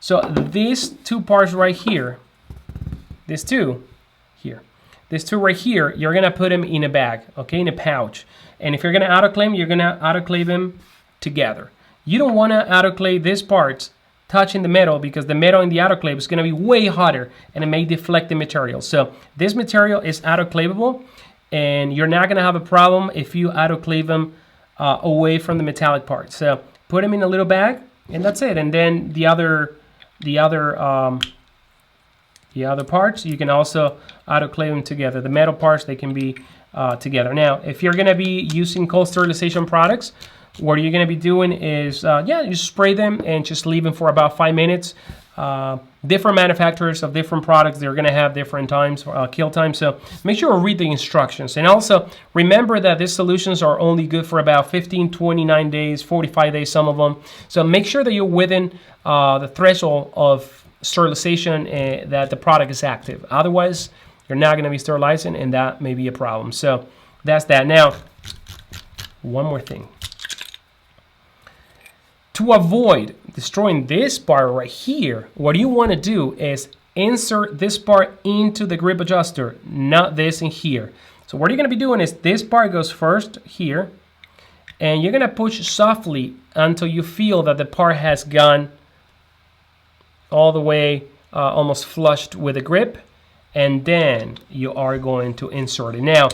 So these two parts right here, these two right here, you're gonna put them in a bag, okay, in a pouch. And if you're gonna autoclave, you're gonna autoclave them together. You don't wanna autoclave these parts touching the metal, because the metal in the autoclave is gonna be way hotter and it may deflect the material. So this material is autoclavable, and you're not gonna have a problem if you autoclave them away from the metallic parts. So put them in a little bag, and that's it. And then the other parts, you can also autoclave them together. The metal parts, they can be together. Now, if you're gonna be using cold sterilization products, what you're gonna be doing is, you spray them and just leave them for about 5 minutes. Different manufacturers of different products, they're gonna have different times, kill times. So make sure to read the instructions. And also remember that these solutions are only good for about 15, 29 days, 45 days, some of them. So make sure that you're within the threshold of sterilization that the product is active. Otherwise, you're not gonna be sterilizing, and that may be a problem. So that's that. Now, one more thing. To avoid destroying this part right here, what you want to do is insert this part into the grip adjuster, not this in here. So what you're going to be doing is this part goes first here, and you're going to push softly until you feel that the part has gone all the way almost flushed with the grip, and then you are going to insert it. Now,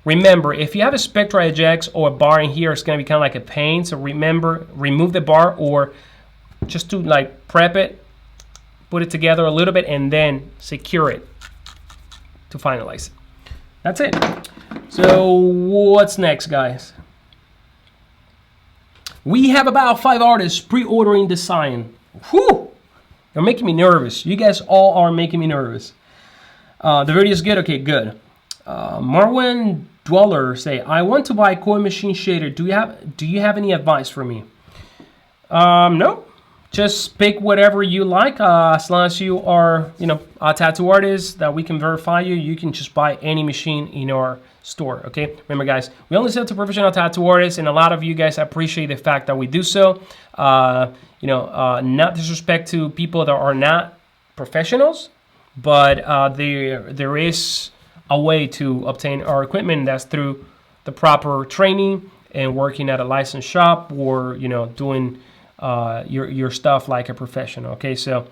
remember, if you have a Spectra ejects or a bar in here, it's going to be kind of like a pain. So remember, remove the bar, or just to prep it, put it together a little bit, and then secure it to finalize it. That's it. So what's next, guys? We have about 5 artists pre-ordering the sign. Whew! You're making me nervous. You guys all are making me nervous. The video is good? Okay, good. Marwan Dweller say, I want to buy a coil machine shader. Do you have any advice for me? No. Just pick whatever you like. As long as you are, a tattoo artist that we can verify you, you can just buy any machine in our store. Okay. Remember, guys, we only sell to professional tattoo artists, and a lot of you guys appreciate the fact that we do so. Not disrespect to people that are not professionals, but there is a way to obtain our equipment, and that's through the proper training and working at a licensed shop, or doing your stuff like a professional. Okay, so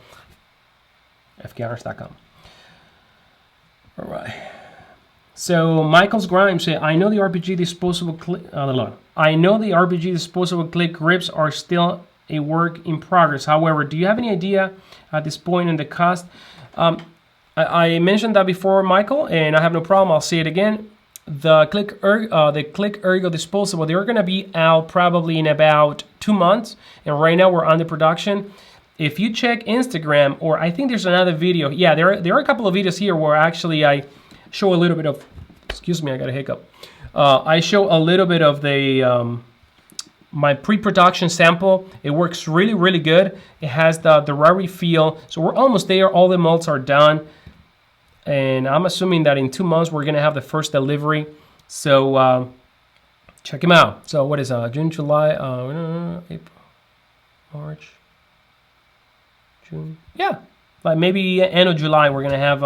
fkrs.com. All right. So Michael's Grimes say, I know the RPG disposable click grips are still a work in progress. However, do you have any idea at this point in the cost? I mentioned that before, Michael, and I have no problem. I'll say it again. The Click Ergo disposable, they're going to be out probably in about 2 months, and right now we're under production. if you check Instagram, or I think there's another video. Yeah, there are a couple of videos here where actually I show a little bit of, excuse me, I got a hiccup. I show a little bit of the my pre-production sample. It works really, really good. It has the rubbery feel. So we're almost there. All the molds are done. And I'm assuming that in 2 months, we're going to have the first delivery. So check them out. So what is June, July, April, March, June? Yeah, like maybe end of July, we're going to have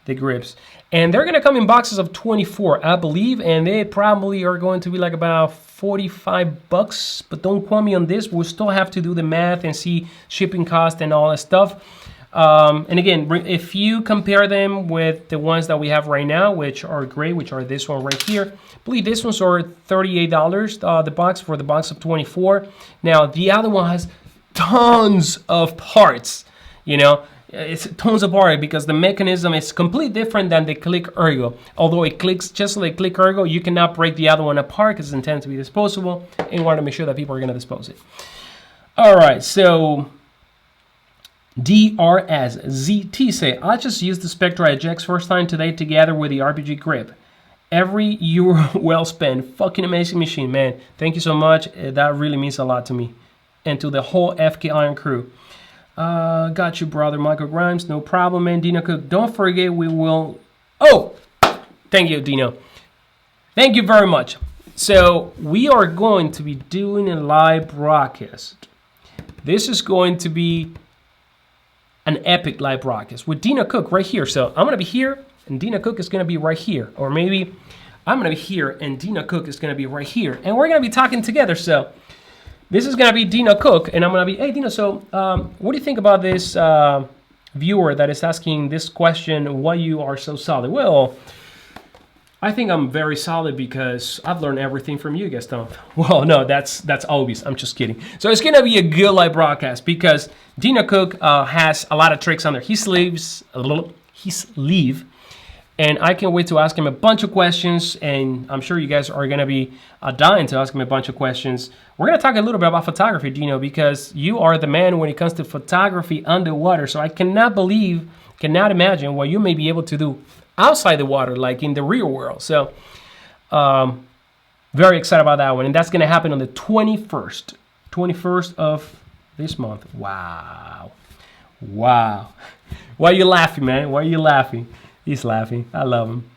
the grips. And they're going to come in boxes of 24, I believe. And they probably are going to be like about $45. But don't quote me on this. We'll still have to do the math and see shipping cost and all that stuff. And again, if you compare them with the ones that we have right now, which are great, which are this one right here, I believe this ones are $38, the box for the box of 24. Now, the other one has tons of parts, you know, it's tons of parts because the mechanism is completely different than the Click Ergo. Although it clicks just like Click Ergo, you cannot break the other one apart because it's intended to be disposable, and you want to make sure that people are going to dispose it. All right, so DRSZT say, I just used the Spectra EJX first time today together with the RPG grip. Every euro well spent. Fucking amazing machine, man. Thank you so much. That really means a lot to me and to the whole FK Iron crew. Got you, brother Michael Grimes. No problem, man. Dino Cook, don't forget we will... Oh! Thank you, Dino. Thank you very much. So we are going to be doing a live broadcast. This is going to be an epic live broadcast with Dina Cook right here. So I'm going to be here and Dina Cook is going to be right here. Or maybe I'm going to be here and Dina Cook is going to be right here. And we're going to be talking together. So this is going to be Dina Cook and I'm going to be, hey Dina, so what do you think about this viewer that is asking this question, why you are so solid? Well, I think I'm very solid because I've learned everything from you guys, Tom. Well, no, that's obvious. I'm just kidding. So it's going to be a good live broadcast because Dina Cook has a lot of tricks under his sleeve, and I can't wait to ask him a bunch of questions, and I'm sure you guys are going to be dying to ask him a bunch of questions. We're going to talk a little bit about photography, Dino, because you are the man when it comes to photography underwater, so I cannot imagine what you may be able to do outside the water, like in the real world. So very excited about that one, and that's going to happen on the 21st of this month. Wow. Why are you laughing, man? Why are you laughing? He's laughing. I love him.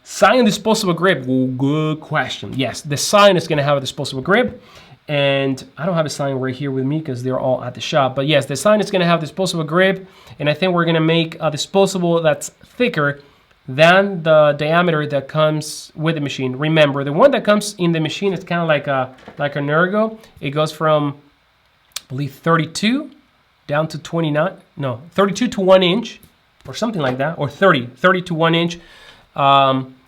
Scion disposable grip. Well, good question. Yes, the Scion is going to have a disposable grip. And I don't have a Scion right here with me because they're all at the shop. But yes, the Scion is going to have disposable grip. And I think we're going to make a disposable that's thicker than the diameter that comes with the machine. Remember, the one that comes in the machine is kind of like an Ergo. It goes from, I believe, 32 down to 29. No, 32 to 1 inch or something like that. Or 30 to 1 inch.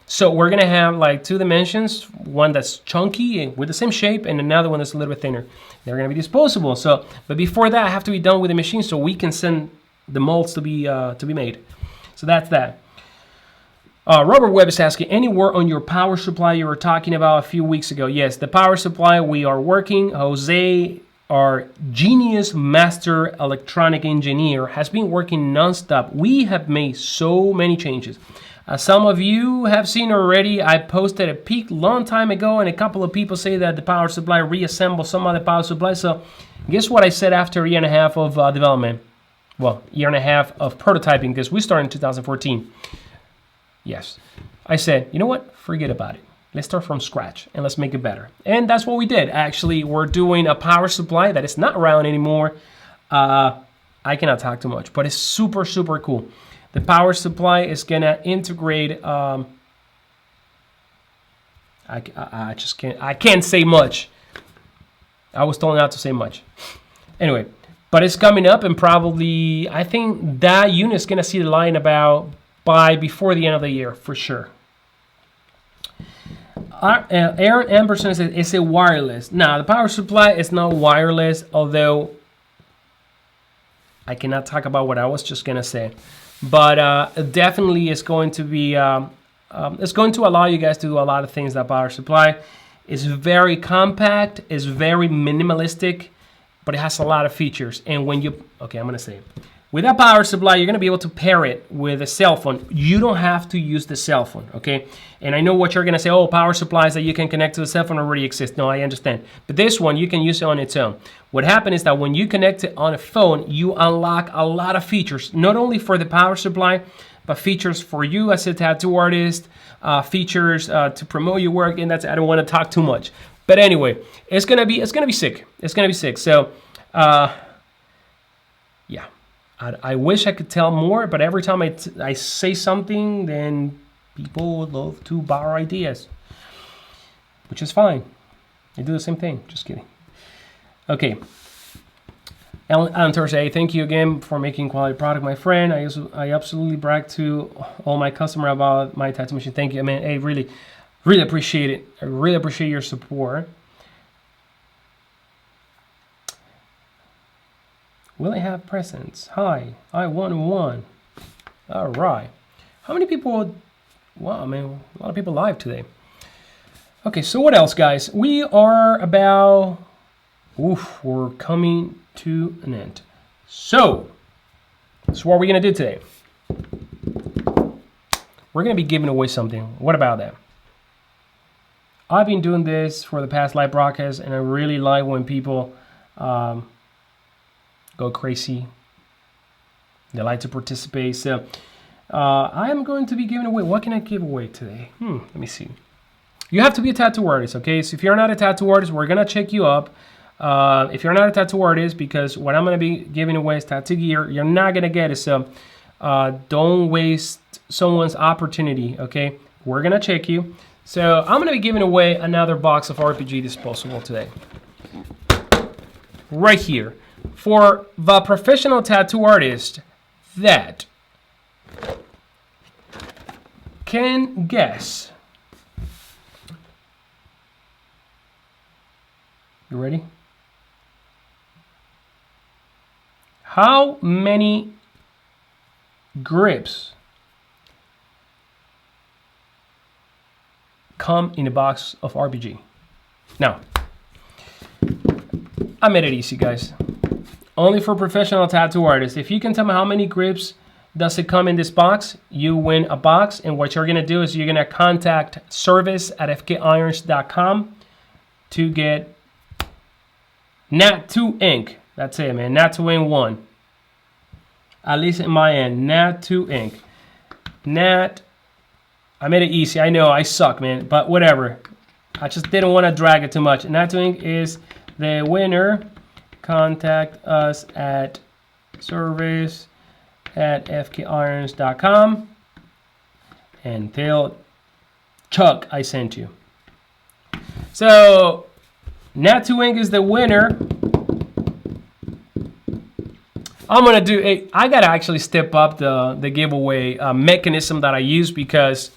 So we're going to have like two dimensions, one that's chunky with the same shape and another one that's a little bit thinner. They're going to be disposable. So, but before that, I have to be done with the machine so we can send the molds to be made. So that's that. Robert Webb is asking, any word on your power supply you were talking about a few weeks ago? Yes, the power supply, we are working. Jose, our genius master electronic engineer, has been working nonstop. We have made so many changes. As some of you have seen already, I posted a peek long time ago, and a couple of people say that the power supply reassembled some other power supply. So guess what I said after a year and a half of development? Well, year and a half of prototyping, because we started in 2014. Yes. I said, you know what? Forget about it. Let's start from scratch, and let's make it better. And that's what we did. Actually, we're doing a power supply that is not around anymore. I cannot talk too much, but it's super, super cool. The power supply is gonna integrate. I can't say much. I was told not to say much. Anyway, but it's coming up, and probably I think that unit is gonna see the line before the end of the year for sure. Aaron Amberson says it's a wireless. Now the power supply is not wireless, although I cannot talk about what I was just gonna say. But definitely it's going to be, it's going to allow you guys to do a lot of things that power supply. It's very compact, it's very minimalistic, but it has a lot of features. And when you, okay, I'm gonna say it. With that power supply, you're gonna be able to pair it with a cell phone. You don't have to use the cell phone, okay? And I know what you're gonna say, oh, power supplies that you can connect to the cell phone already exist. No, I understand. But this one, you can use it on its own. What happens is that when you connect it on a phone, you unlock a lot of features, not only for the power supply, but features for you as a tattoo artist, features to promote your work, and that's, I don't wanna talk too much. But anyway, it's gonna be sick. It's gonna be sick. So, yeah. I wish I could tell more, but every time I say something, then people would love to borrow ideas, which is fine. I do the same thing. Just kidding. Okay. Alan Thursday, thank you again for making quality product, my friend. I absolutely brag to all my customer about my tattoo machine. Thank you, man. I really appreciate it. I really appreciate your support. Will I have presents? Hi, I won one. All right. How many people? Wow, man, a lot of people live today. Okay, so what else, guys? We are about, we're coming to an end. So what are we gonna do today? We're gonna be giving away something. What about that? I've been doing this for the past live broadcast, and I really like when people go crazy. They like to participate. So I am going to be giving away. What can I give away today? Let me see. You have to be a tattoo artist, okay? So if you're not a tattoo artist, we're gonna check you up. If you're not a tattoo artist, because what I'm gonna be giving away is tattoo gear, you're not gonna get it. So don't waste someone's opportunity, okay? We're gonna check you. So I'm gonna be giving away another box of RPG disposable today. Right here. For the professional tattoo artist that can guess. You ready? How many grips come in a box of RPG? Now, I made it easy, guys. Only for professional tattoo artists. If you can tell me how many grips does it come in this box, you win a box. And what you're gonna do is you're gonna contact service@fkirons.com to get Nat2 ink. That's it, man. Nat2 ink 1. At least in my end, Nat2 ink. I made it easy. I know I suck, man, but whatever. I just didn't want to drag it too much. Nat2 ink is the winner. Contact us at service@fkirons.com and tell Chuck I sent you. So Nat2 ink is the winner. I'm gonna do a, I gotta actually step up the giveaway mechanism that I use, because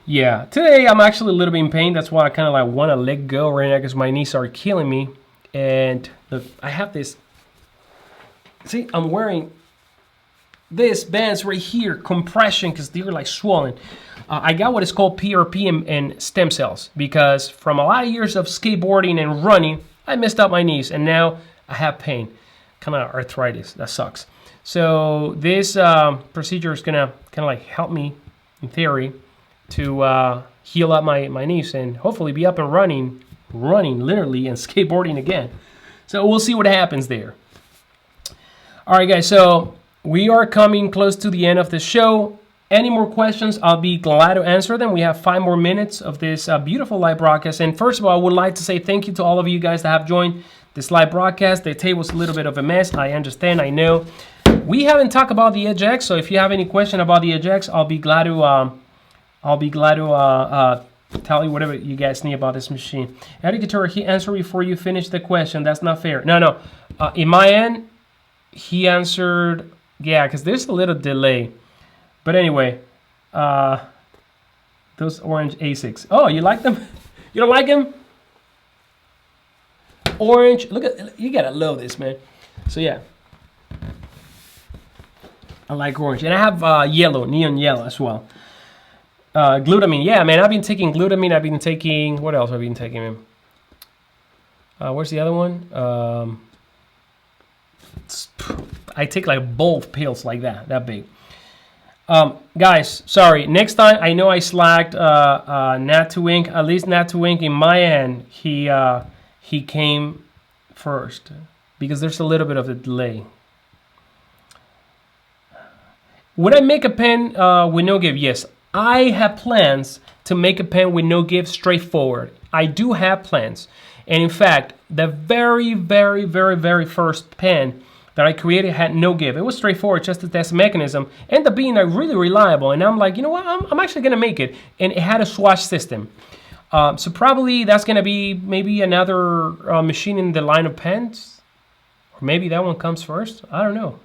yeah, today I'm actually a little bit in pain. That's why I kind of like want to let go right now, because my knees are killing me. And look, I have this, see, I'm wearing this bands right here, compression, because they're like swollen. I got what is called PRP and stem cells, because from a lot of years of skateboarding and running, I messed up my knees, and now I have pain, kind of arthritis. That sucks. So this procedure is gonna kind of like help me, in theory, to heal up my knees and hopefully be up and running literally, and skateboarding again. So we'll see what happens there. All right, guys, so we are coming close to the end of the show. Any more questions, I'll be glad to answer them. We have 5 more minutes of this beautiful live broadcast. And first of all, I would like to say thank you to all of you guys that have joined this live broadcast. The table's a little bit of a mess. I understand, I know. We haven't talked about the Edge X, so if you have any question about the Edge X, I'll be glad to tell you whatever you guys need about this machine. Eric Couture, he answered before you finish the question. That's not fair. No. In my end, he answered, yeah, because there's a little delay. But anyway, those orange ASICs. Oh, you like them? You don't like them? Orange. Look at, you gotta love this, man. So yeah, I like orange, and I have yellow, neon yellow as well. Glutamine, yeah, man. I've been taking glutamine. I've been taking, what else have I been taking, man? Where's the other one? I take like both pills like that big. Guys, sorry. Next time, I know I slacked Nat2Ink. At least Nat2Ink in my end, he came first because there's a little bit of a delay. Would I make a pen with no give? Yes, I have plans to make a pen with no give straightforward. I do have plans. And in fact, the very, very, very, very first pen that I created had no give. It was straightforward, just to test the mechanism. Ended up being really reliable. And I'm like, you know what? I'm actually going to make it. And it had a swatch system. So probably that's going to be maybe another machine in the line of pens. Or maybe that one comes first. I don't know.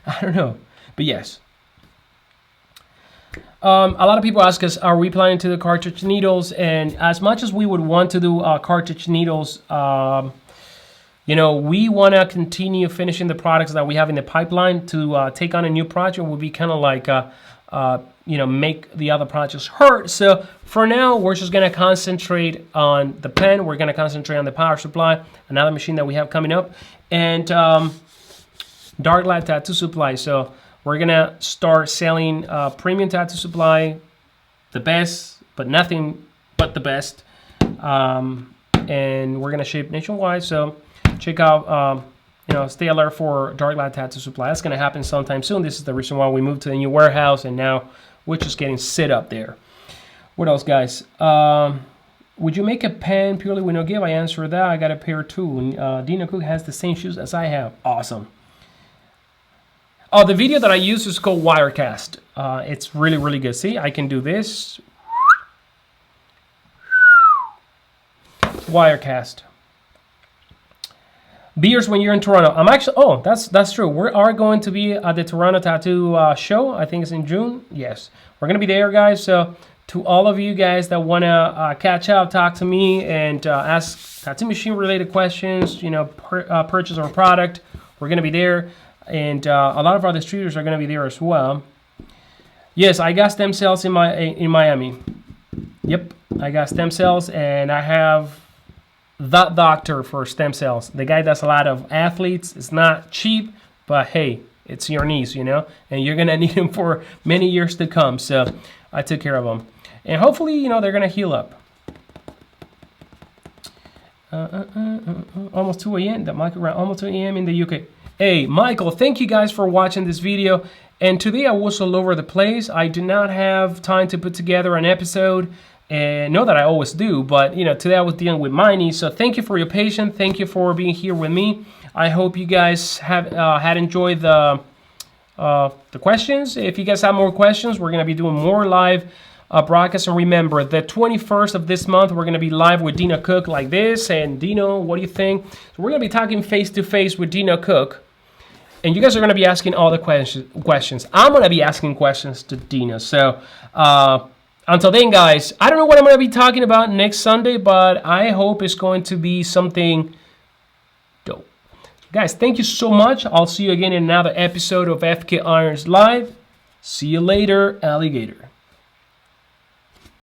I don't know. But yes. A lot of people ask us, are we planning to do cartridge needles? And as much as we would want to do cartridge needles, you know, we want to continue finishing the products that we have in the pipeline. To take on a new project would be kind of like, you know, make the other projects hurt. So for now, we're just going to concentrate on the pen. We're going to concentrate on the power supply, another machine that we have coming up, and dark light tattoo supply. So we're going to start selling premium tattoo supply, the best, but nothing but the best. And we're going to ship nationwide. So check out, you know, stay alert for dark light tattoo supply. That's going to happen sometime soon. This is the reason why we moved to the new warehouse, and now we're just getting set up there. What else, guys? Would you make a pen purely with no give? I answered that. I got a pair too. Dino Cook has the same shoes as I have. Awesome. Oh, the video that I use is called Wirecast. It's really, really good. See, I can do this. Wirecast. Beers when you're in Toronto. I'm actually, oh, that's true. We are going to be at the Toronto Tattoo Show. I think it's in June. Yes, we're going to be there, guys. So to all of you guys that want to catch up, talk to me, and ask tattoo machine related questions, you know, purchase our product, we're going to be there. And a lot of our distributors are going to be there as well. Yes, I got stem cells in Miami. Yep, I got stem cells, and I have that doctor for stem cells. The guy does a lot of athletes. It's not cheap, but hey, it's your knees, you know, and you're going to need them for many years to come. So I took care of them. And hopefully, you know, they're going to heal up. Almost 2 a.m. That Michael around almost 2 a.m. in the UK. Hey, Michael, thank you guys for watching this video. And today I was all over the place. I did not have time to put together an episode. And know that I always do, but you know, today I was dealing with my knees. So thank you for your patience. Thank you for being here with me. I hope you guys have had enjoyed the questions. If you guys have more questions, we're gonna be doing more live broadcasts. And remember, the 21st of this month, we're gonna be live with Dino Cook like this. And Dino, what do you think? So we're gonna be talking face to face with Dino Cook. And you guys are going to be asking all the questions. I'm going to be asking questions to Dino. So until then, guys, I don't know what I'm going to be talking about next Sunday, but I hope it's going to be something dope. Guys, thank you so much. I'll see you again in another episode of FK Irons Live. See you later, alligator.